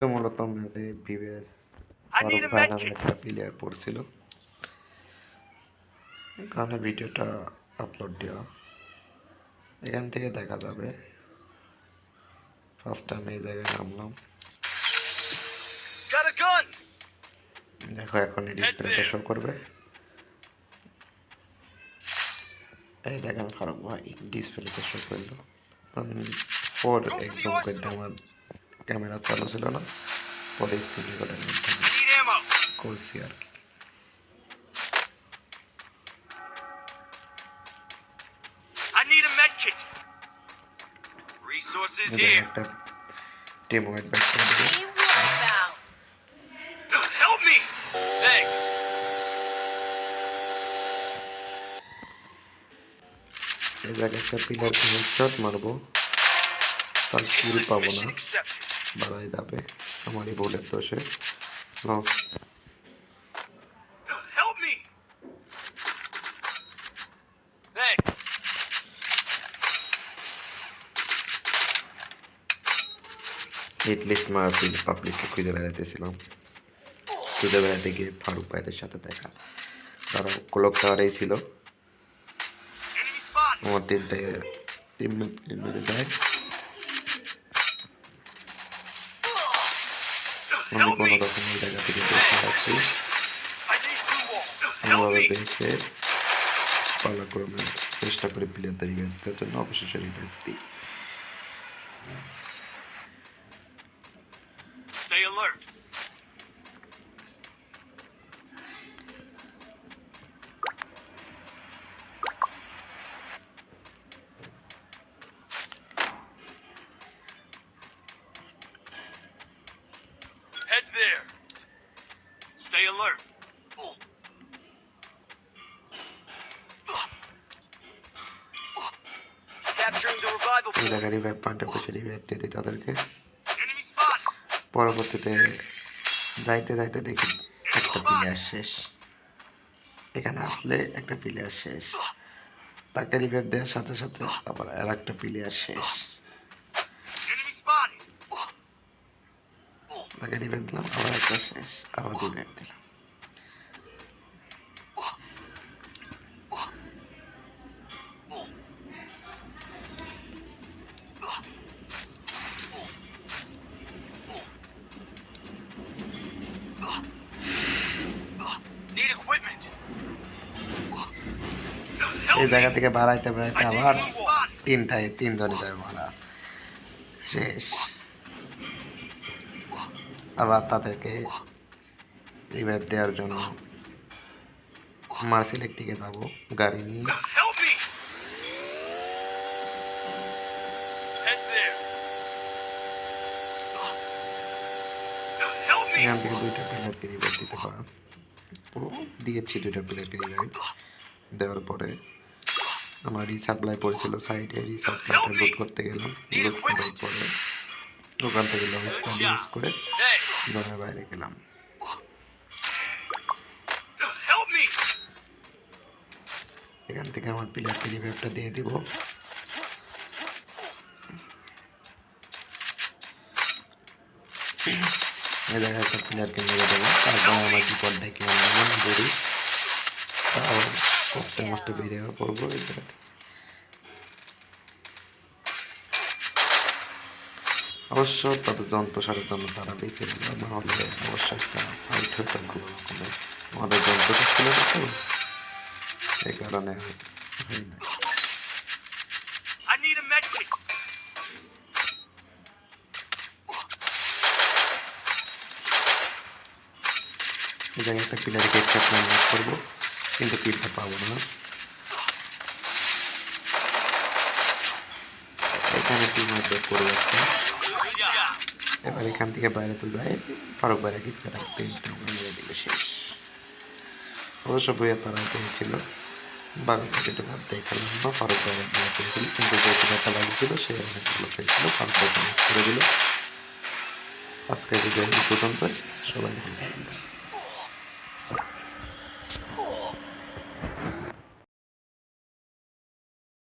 মূলত ম্যাচে ভিভিএস ফারুক ভাই নামে একটা প্লেয়ার পড়ছিল, এখানে ভিডিওটা আপলোড দেওয়া, এখান থেকে দেখা যাবে। ফার্স্ট টাইম এই জায়গায় নামলাম, দেখো এখন ডিসপ্লেতে শো করবে। এই দেখেন ফারুক ভাই ডিসপ্লেতে শো করলো। 4x জুম করতে আমার ক্যামেরা চালু ছিল না, পরে স্ক্রিন রেকর্ডের মাধ্যমে করছি আর কি। একটা টিম ওয়াইড ব্যাক করে দেবে। এই জায়গায় একটা পিলারকে হেডশট মারবো, তার কিল পাবো না, বাড়াই যাবে আমারই বলের দোষে। লস হিট লিস্ট মারার পাবলিককে খুঁজে বেড়াইতেছিলাম, খুঁজে বেড়াতে গিয়ে ফারুক ভাইদের সাথে দেখা। তারা ক্লক টাওয়ারেই ছিল, আমার টিম মেরে দেয়। আমি কোনো রকম এই জায়গা থেকে বেঁচে আছি, কোনোভাবে বেঁচে পালাক্রমে চেষ্টা করি প্লেয়ারদের রিভাইভ দেওয়ার জন্য, অবশেষে রিভাইভ দিই। Head there. Stay alert. Capturing the revival এই point. জায়গায় রিভাইভ পয়েন্টে বসে রিভাইভ দিয়ে দিই তাদেরকে। Enemy spot. পরবর্তীতে যাইতে যাইতে দেখি একটা প্লেয়ার শেষ, এখানে আসলে একটা প্লেয়ার শেষ, তাকে রিভাইভ দেওয়ার সাথে সাথে আবার আর একটা প্লেয়ার শেষ, Enemy spotted. তাকে রিভাইভ দিলাম, আবার একটা শেষ, আবার রিভাইভ দিলাম। Need equipment. এই জায়গা থেকে বাড়াইতে বাড়াইতে আবার তিনজনে যাবে মারা, শেষ। আবার তাদেরকে রিভাইভ দেওয়ার জন্য মার্সেলের দিকে যাবো গাড়ি নিয়ে। Help me. Head there. Help me. এখান থেকে দুইটা প্লেয়ারকে রিভাইভ দিতে পারো, দিয়েছি দুইটা প্লেয়ারকে রিভাইভ দেওয়ার পরে আমার রিসাপ্লাই পড়েছিল সাইডে, রিসাপ্লাইটা লুট করতে গেলাম, লুট করার পরে ওখান থেকে লঞ্চ ইউজ করে জনের বাইরে গেলাম। Help me. এখান থেকে আমার প্লেয়ারকে রিভাইভটা দিয়ে দিব। এই জায়গায় একটা প্লেয়ারকে মেরে দেবো, তারপর আমার বিপদ ডেকে আনলাম বড়ি, তাও কষ্টে মষ্টে বেরিয়ে পড়বো এই জায়গা থেকে। অবশ্য তাদের যন্ত্রসারের জন্য তারা বেঁচে দিল, নাহলে অবশ্যই একটা ফাইট হতো ভালো রকমের। আমাদের যন্ত্রটা ছিল না তো, এই কারণে হয় না। I need a med kit. এই জায়গায় একটা প্লেয়ারকে একটা প্ল্যান করবো, কিন্তু কিলটা পাবো না। এখানে টিম আউট করবো একটা, এবার এখান থেকে বাইরে তো যায় ফারুক বাইরে কিছু একটা টিমটা মেরে দিলে শেষ। অবশ্য বইয়া তারা পেয়েছিল, বাগান থেকে একটু ভাত দিয়ে খেলাম না, ফারুক বাইরে পেয়েছিল, কিন্তু যে টিমারটা লাগিয়েছিল সে অনেকগুলো পেয়েছিল, ফারুক বাইরে করে দিল। আজকের ভিডিও এই পর্যন্ত, সবাই ভালো থাকবেন।